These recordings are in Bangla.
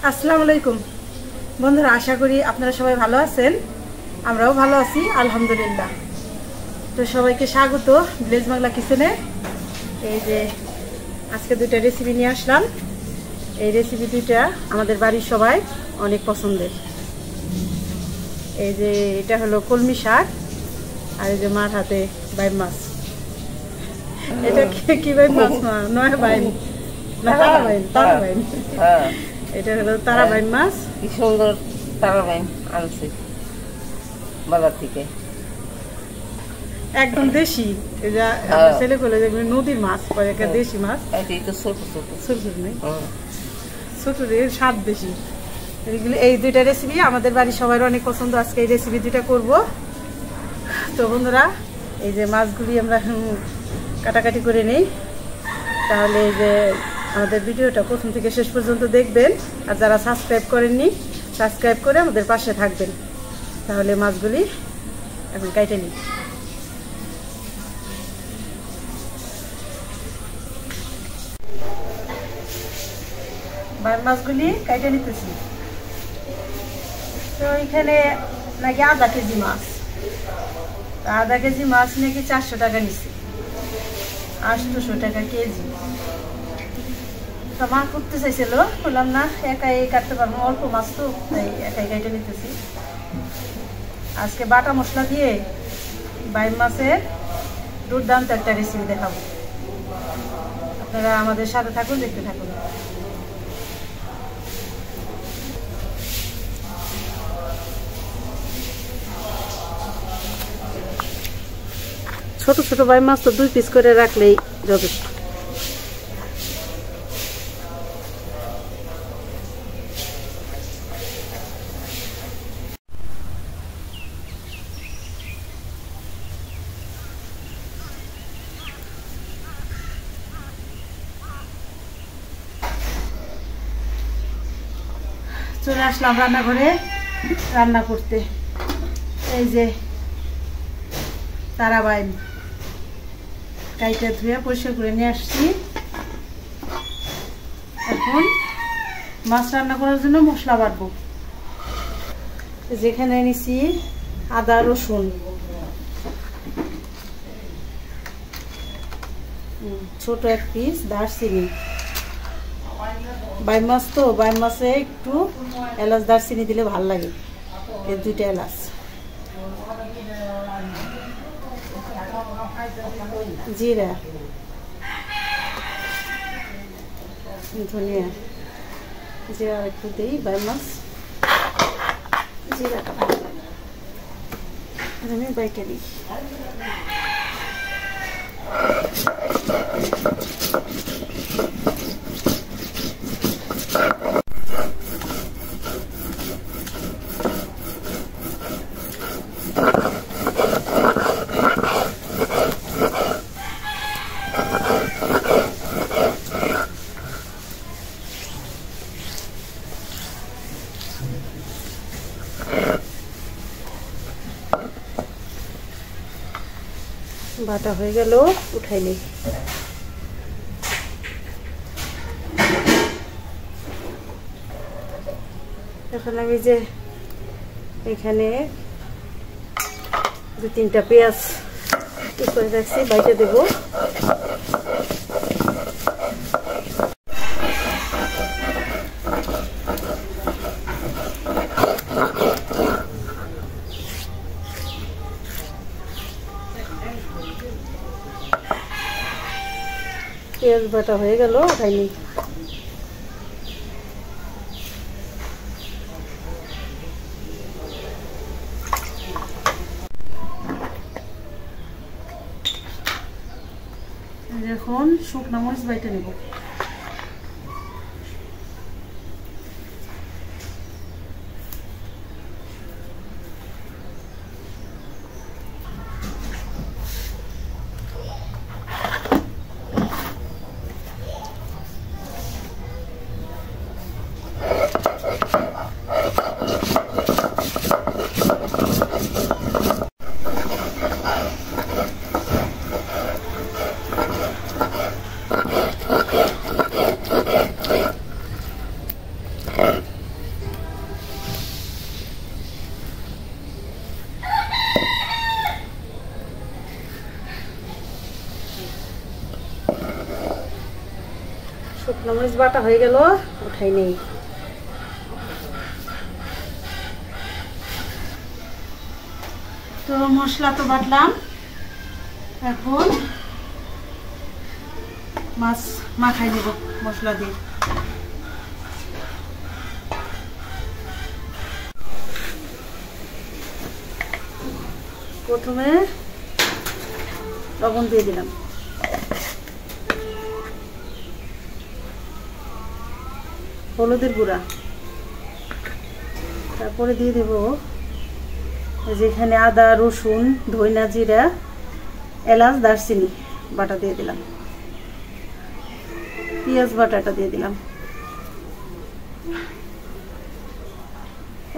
আসসালামু আলাইকুম বন্ধুরা, আশা করি আপনারা সবাই ভালো আছেন। আমরাও ভালো আছি আলহামদুলিল্লাহ। তো সবাইকে স্বাগত ভিলেজ বাংলা কিচেনে। এই যে আজকে দুইটা রেসিপি নিয়ে আসলাম। এই রেসিপি দুইটা আমাদের বাড়ির সবাই অনেক পছন্দের। এই যে এটা হলো কলমি শাক, আর এই যে মার হাতে বাইম মাছ। এটা কি বাইম মাছ? নয় বাইম না, তারা বাইম, তারা বাইম। এটা হলো তারা বাইম মাছ। কি সুন্দর তারা বাইম আনছে বাজার থেকে, একদম দেশি। ছেলে বলে যে নদীর মাছ, দেশি মাছ। ছোট ছোট ছোট ছোট নেই, ছোট স্বাদ বেশি। এই দুইটা রেসিপি আমাদের বাড়ির সবার অনেক পছন্দ। আজকে এই রেসিপি দুইটা করব। তো বন্ধুরা, এই যে মাছগুলি আমরা কাটাকাটি করে নেই। তাহলে এই যে আমাদের ভিডিওটা প্রথম থেকে শেষ পর্যন্ত দেখবেন। আর যারা সাবস্ক্রাইব করেননি, সাবস্ক্রাইব করে আমাদের পাশে থাকবেন। তাহলে মাছগুলি এখন কাটে নিই। মাছগুলি কাটে নিতেছি। তো এখানে নাকি আধা কেজি মাছ, আধা কেজি মাছ নাকি 400 টাকা নিচ্ছে, 800 টাকা কেজি। তো মা করতে চাইছিল, বললাম না একাই কাটতে পারবো, অল্প মাছ তো, তাই একাই কেটে নিতেছি। আজকে বাটা মশলা দিয়ে বাইম মাছের দুর্দান্ত একটা রেসিপি দেখাবো। আপনারা আমাদের সাথে থাকুন, দেখতে থাকুন। ছোট ছোট বাইম মাছ তো 2 পিস করে রাখলেই যথেষ্ট। চলে আসলাম রান্নাঘরে রান্না করতে। এই যে তারা বাইম কাইটা ধুয়ে পরিষ্কার করে নিয়ে আসছি। এখন মাছ রান্না করার জন্য মশলা বাটবো। যেখানে নিছি আদা রসুন, ছোট 1 পিস দারচিনি। বাইম মাছ তো, বাইম মাছে একটু এলাচ দারচিনি দিলে ভাল লাগে। এই 2টা এলাচ, জিরা, ধনিয়া, জিরা একটু দিই। বাইম মাছ জিরাটা ভালো লাগে, আমি বাইটে দিই। বাটা হয়ে গেল, উঠাই নেই। এখন আমি যে এখানে 2-3টা পেঁয়াজ ঠিক করে রাখছি, বাইটে দেবো। পেঁয়াজ বাটা হয়ে গেল, উঠাইনি। এখন শুকনো মরিচ বাইটে নেব। শুকনো মরিচ বাটা হয়ে গেল, উঠাই নেই। তো মশলা তো বাটলাম, এখন মাছ মাখাই দেব মশলা দিয়ে। প্রথমে লবণ দিয়ে দিলাম, হলুদের গুঁড়া, তারপরে দিয়ে দেব যেখানে আদা রসুন ধইনা জিরা এলাচ দারচিনি বাটা দিয়ে দিলাম, পেঁয়াজ বাটাটা দিয়ে দিলাম।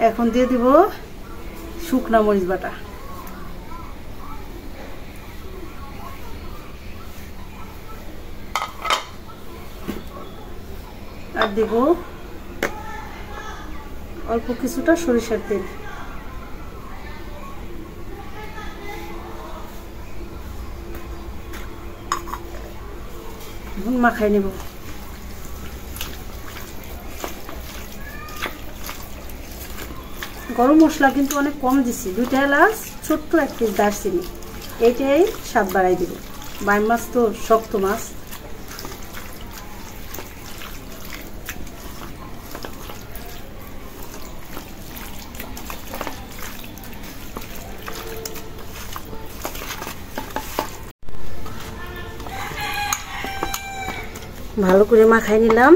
এখন দিয়ে দিব শুকনা মরিচ বাটা, আর দেব অল্প কিছুটা সরিষার তেল। মাখাই নেব। গরম মশলা কিন্তু অনেক কম দিছি, 2টা এলাচ ছোট্ট 1 পিস দারচিনি, এইটাই স্বাদ বাড়াই দিব। বাইম মাছ তো শক্ত মাছ। ভালো করে মাখাই নিলাম।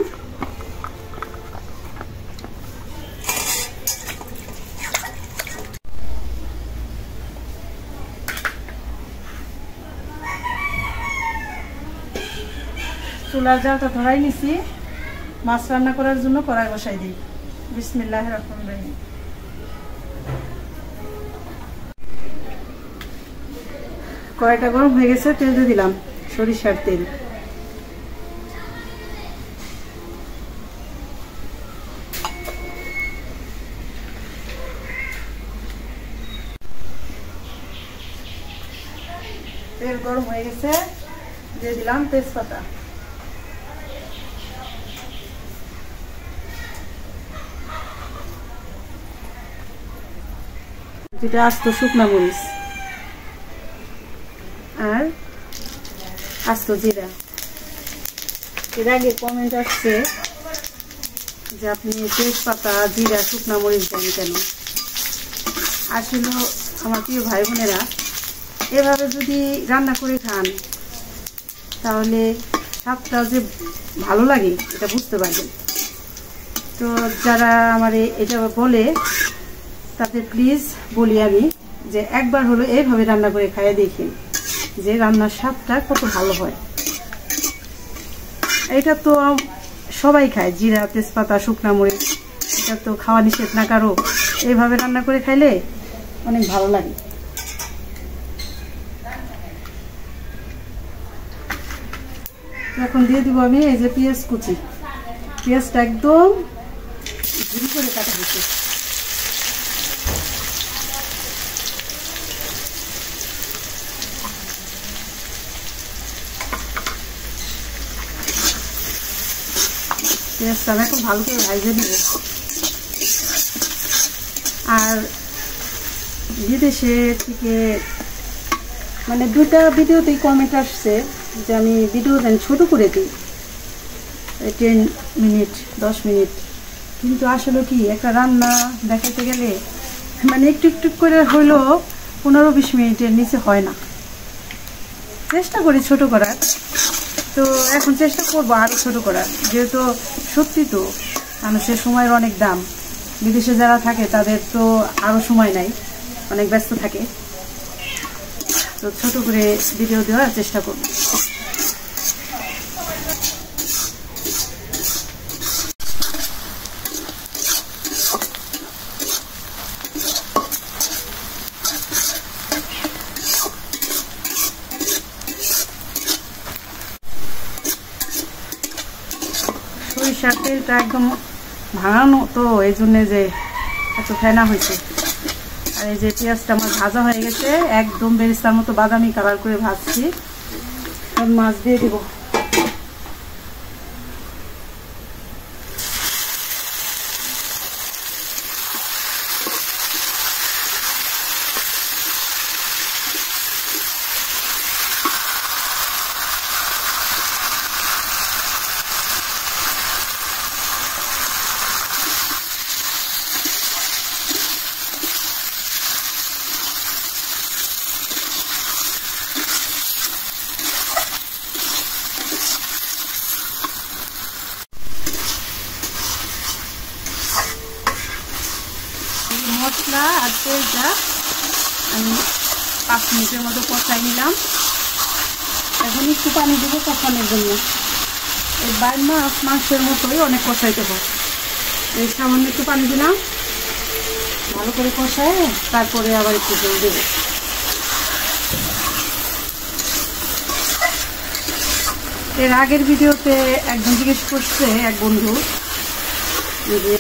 চুলার জালটা ধরাই নিছি, মাছ রান্না করার জন্য কড়াই বসাই দিই। বিসমিল্লাহির রহমানির রহিম। কড়াইটা গরম হয়ে গেছে, তেল দিয়ে দিলাম, সরিষার তেল। তেল গরম হয়ে গেছে, দিয়ে দিলাম তেজপাতা, যেটা আস্ত শুকনা মরিচ আর আস্ত জিরা। এর আগে কমেন্ট আসছে যে আপনি তেজপাতা জিরা শুকনা মরিচ দেন কেন। আসলে আমার প্রিয় ভাই বোনেরা, এভাবে যদি রান্না করে খান তাহলে স্বাদটা যে ভালো লাগে এটা বুঝতে পারবেন। তো যারা আমার এটা বলে তাদের প্লিজ বলি আমি যে একবার হলো এইভাবে রান্না করে খাইয়ে দেখেন যে রান্নার স্বাদটা কত ভালো হয়। এটা তো সবাই খায়, জিরা তেজপাতা শুকনা মরিচ, এটা তো খাওয়া নিষেধ না কারো। এইভাবে রান্না করে খাইলে অনেক ভালো লাগে। এখন দিয়ে দিব আমি এই যে পেঁয়াজ কুচি, পেঁয়াজটা একদম ঝুরি করে কাটা হচ্ছে। পেঁয়াজটা আমি এখন ভালো করে ভাজে দিব। আর বিদেশে থেকে মানে 2টা ভিডিওতেই কমেন্ট আসছে যে আমি ভিডিও দেন ছোটো করে দিই, 10 মিনিট 10 মিনিট, কিন্তু আসলে কি একটা রান্না দেখাতে গেলে মানে একটু একটু করে হইলেও 15-20 মিনিটের নিচে হয় না। চেষ্টা করি ছোট করার, তো এখন চেষ্টা করবো আরও ছোট করার, যেহেতু সত্যি তো মানুষের সময়ের অনেক দাম। বিদেশে যারা থাকে তাদের তো আরও সময় নাই, অনেক ব্যস্ত থাকে, তো ছোট করে ভিডিও দেওয়ার চেষ্টা করব। সরিষার তেলটা একদম ভাঙানো তো, এই জন্য যে এত ফেনা হয়েছে। আর এই যে পেঁয়াজটা আমার ভাজা হয়ে গেছে, একদম বেরেস্তার মতো বাদামি কালার করে ভাজছি। এখন মাছ দিয়ে দিব। মশলা আর তেলটা আমি 5 মিনিটের মতো কষাই নিলাম। এখন একটু পানি দেবো কষানোর জন্য। এই বাইম মাছ মাংসের মতোই অনেক কষাইতে হয়। এই সামান্য একটু পানি দিলাম, ভালো করে কষায় তারপরে আবার একটু জল দেবো। এর আগের ভিডিওতে একজন জিজ্ঞেস করছে, এক বন্ধু, যে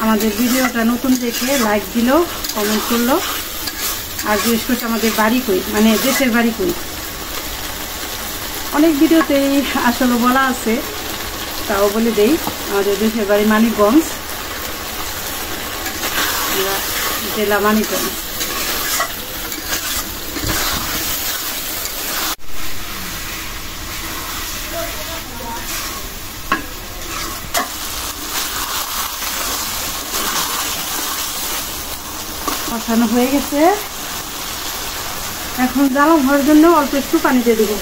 আমাদের ভিডিওটা নতুন দেখে লাইক দিল, কমেন্ট করলো, আর জিজ্ঞেস করছে আমাদের বাড়ি কই, মানে দেশের বাড়ি কই। অনেক ভিডিওতেই আসলে বলা আছে, তাও বলে দেই, আমাদের দেশের বাড়ি মানিকগঞ্জ, জেলা মানিকগঞ্জ। কষানো হয়ে গেছে, এখন জ্বালা হওয়ার জন্য অল্প একটু পানি দিয়ে দেবো।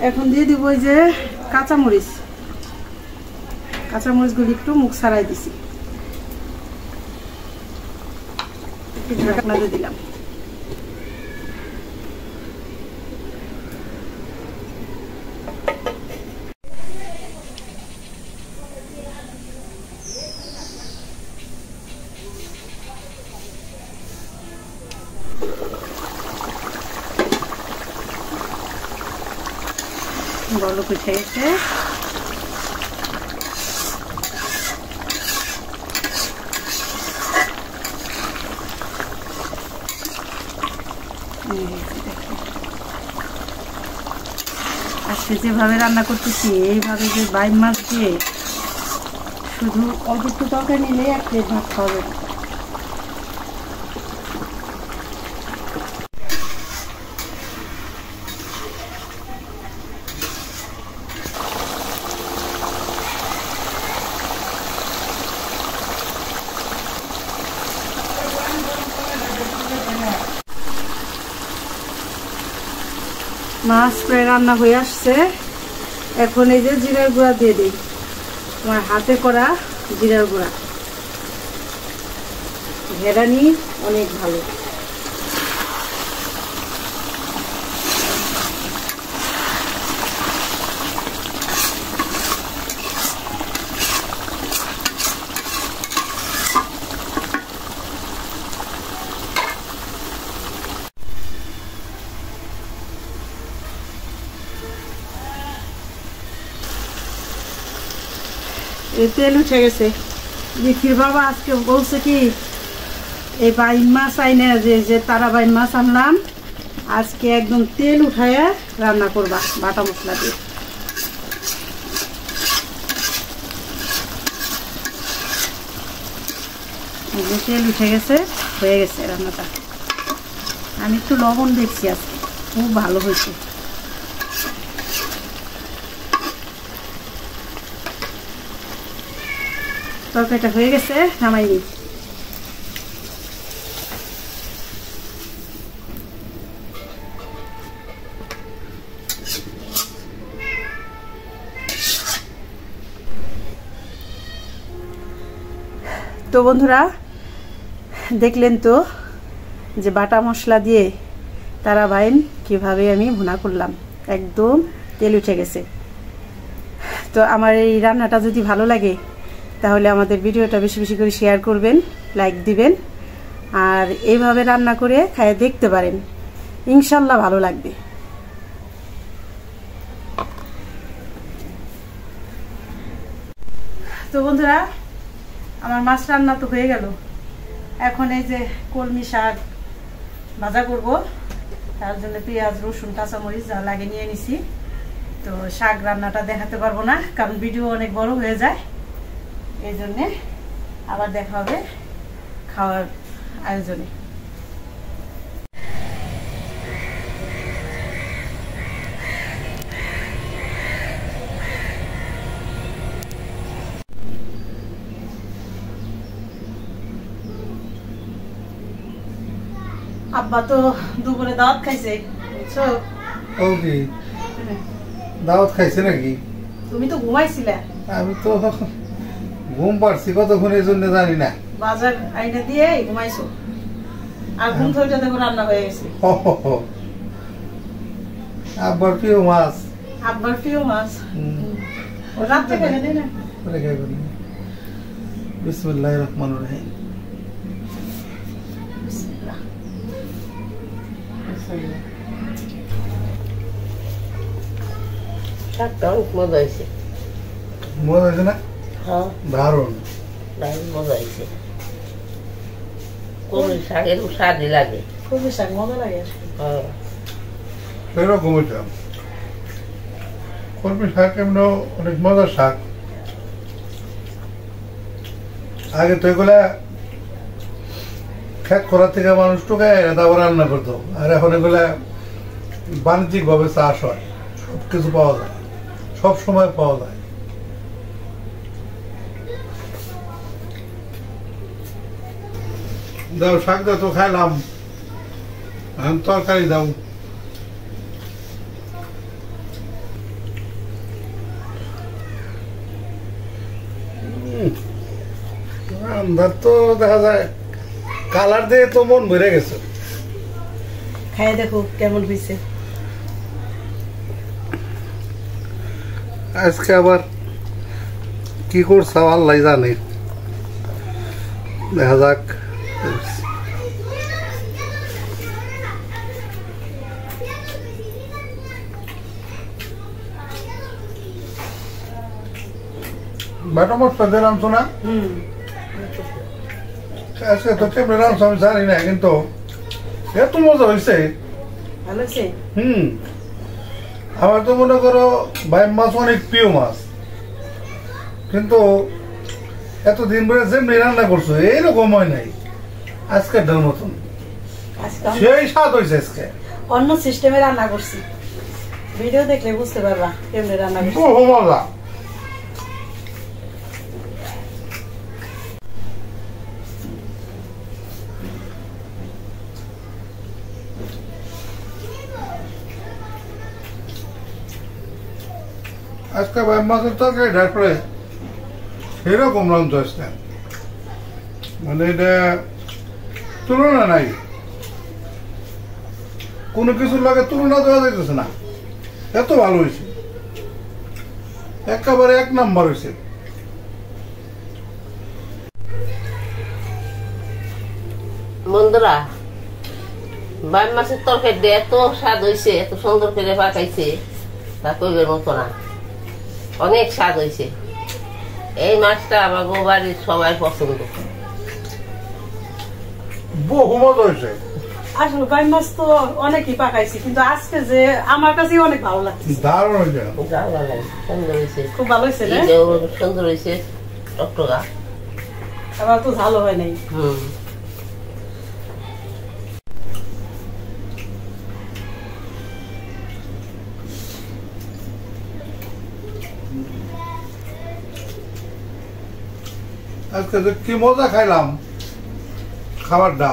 এখন দিয়ে দিব ওই যে কাঁচামরিচগুলি একটু মুখ ছাড়াই দিছি, একটু ঢাকনা দিয়ে দিলাম। বলক উঠে গেছে, আজকে যেভাবে রান্না করতেছি, এইভাবে যে বাইম মাছ দিয়ে শুধু অল্প একটু তরকারি নিলে এক প্লেট ভাত খাওয়া যাবে। মাছ প্রায় রান্না হয়ে আসছে, এখন এই যে জিরার গুঁড়া দিয়ে দিই, আমার হাতে করা জিরার গুঁড়া, ঘেরানি অনেক ভালো। তেল উঠে গেছে। বিক্রির বাবা আজকে বলছে কি, এই বাইম মাছ আইনে যে তারা বাইম মাছ আনলাম, আজকে একদম তেল উঠাইয়া রান্না করবা বাটা মশলা দিয়ে। তেল উঠে গেছে, হয়ে গেছে রান্নাটা। আমি একটু লবণ দেখছি, আজকে খুব ভালো হয়েছে। তরকারিটা হয়ে গেছে, নামাই নিই। তো বন্ধুরা, দেখলেন তো যে বাটা মশলা দিয়ে তারা বাইম কিভাবে আমি ভুনা করলাম, একদম তেল উঠে গেছে। তো আমার এই রান্নাটা যদি ভালো লাগে, তাহলে আমাদের ভিডিওটা বেশি বেশি করে শেয়ার করবেন, লাইক দিবেন, আর এইভাবে রান্না করে খাইয়ে দেখতে পারেন, ইনশাল্লাহ ভালো লাগবে। তো বন্ধুরা, আমার মাছ রান্না তো হয়ে গেল। এখন এই যে কলমি শাক ভাজা করব, তার জন্য পেঁয়াজ, রসুন, কাঁচামরিচ যা লাগে নিয়ে নিছি। তো শাক রান্নাটা দেখাতে পারবো না, কারণ ভিডিও অনেক বড় হয়ে যায়, এই জন্যে আবার দেখা হবে খাওয়ার আয়োজনে। আব্বা তো দুপুরে দাওয়াত খাইছে বুঝছো? ও কি দাওয়াত খাইছে নাকি? তুমি তো ঘুমাইছিলে। আমি তো ঘুম পারছি কতক্ষণ, এই জন্য জানি না। বাজার আইনা দিয়ে ঘুমাইছো, আর ঘুম থেকে দেখো রান্না হয়ে গেছে। আব্বার প্রিয় মাছ। আব্বার প্রিয় মাছ রাত্রে খেলে দেয় না। বিসমিল্লাহির রহমানির রহিম। শাকটা অনেক মজা হয়েছে। মজা হয়েছে না? হ্যাঁ, দারুণ দারুণ মজা হয়েছে। কলমি শাকের স্বাদই লাগে। খুবই শাক মজা লাগে। হ্যাঁ, সেরকম হইতাম। কলমি শাক এমন অনেক মজার শাক। আগে তো এগুলা খেত করার থেকে মানুষ টোকায় তারপর রান্না করতো, আর এখন এগুলা বাণিজ্যিক ভাবে চাষ হয়, সবকিছু পাওয়া যায়, সব সময় পাওয়া যায়। দাও শাক দাও তো খাইলাম, এখন তরকারি দাও। রান্নার তো দেখা যায় কালার দিয়ে তো মন ভরে গেছে। খাই দেখো কেমন হয়েছে। আজকে আবার কি করছে আল্লাহ জানে, দেখা যাক। বাটা মশলা দিয়ে রাঁধছো না? আজকে তো কেমন রাঁধছো আমি জানি না, কিন্তু এত মজা হয়েছে। ভালো হয়েছে। আমার তো মনে করো ভাই মাছ অনেক প্রিয় মাছ, কিন্তু এতদিন ধরে যেমনি রান্না করছো এইরকম হয় নাই আজকের ডাল মতন। সেই স্বাদ হয়েছে আজকে। অন্য সিস্টেমে রান্না করছি, ভিডিও দেখলে বুঝতে পারবা কেমনে রান্না করছি। বহু মজা। আজকে ভাই মাছের তরকারি ঢাকলে সেরকম রান্ধতে আসছে, মানে এটা তুলনা নাই, কোনো কিছুর লাগে তুলনা দেওয়া যাইতেছে না, এত ভালো হয়েছে, একেবারে এক নাম্বার হয়েছে। বন্ধুরা, বাইম মাছের তরকারি এত স্বাদ হয়েছে, এত সুন্দর করে পাকাইছে, তা কইবের মতো না। অনেক স্বাদ হয়েছে। এই মাছটা আমার বাড়ির সবাই পছন্দ। বহু মজা হয়েছে। আসলে বাই মাছ তো অনেকই পাকাইছি, কিন্তু আজকে যে আমার কাছে অনেক ভালো লাগছে। দারুণ হয়েছে, সুন্দর হয়েছে, খুব ভালো হয়েছে না? সুন্দর হয়েছে, টকটকা। আবার তো ভালো হয় নাই। আজকে যে কি মজা খাইলাম খাবারটা,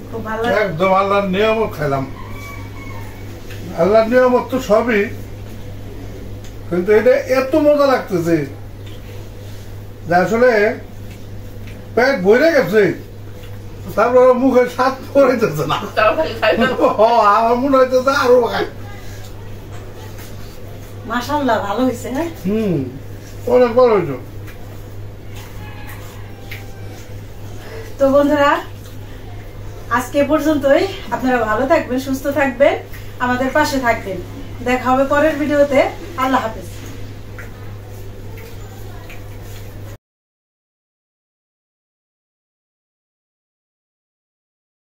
খুব ভালো একদম আল্লাহর নিয়ামত খাইলাম। আল্লাহর নিয়ামত তো সবই, কিন্তু এটা এত মজা লাগতেছে যে আসলে পেট ভরে গেছে, তারপর মুখে স্বাদ পড়াইতেছে না। আমার মনে হইতেছে আরো মাশাআল্লাহ ভালো হয়েছে। হ্যাঁ, অনেক ভালো হয়েছে। তো বন্ধুরা, আজকে পর্যন্তই। আপনারা ভালো থাকবেন, সুস্থ থাকবেন, আমাদের পাশে থাকবেন। দেখা হবে পরের ভিডিওতে। আল্লাহ হাফেজ।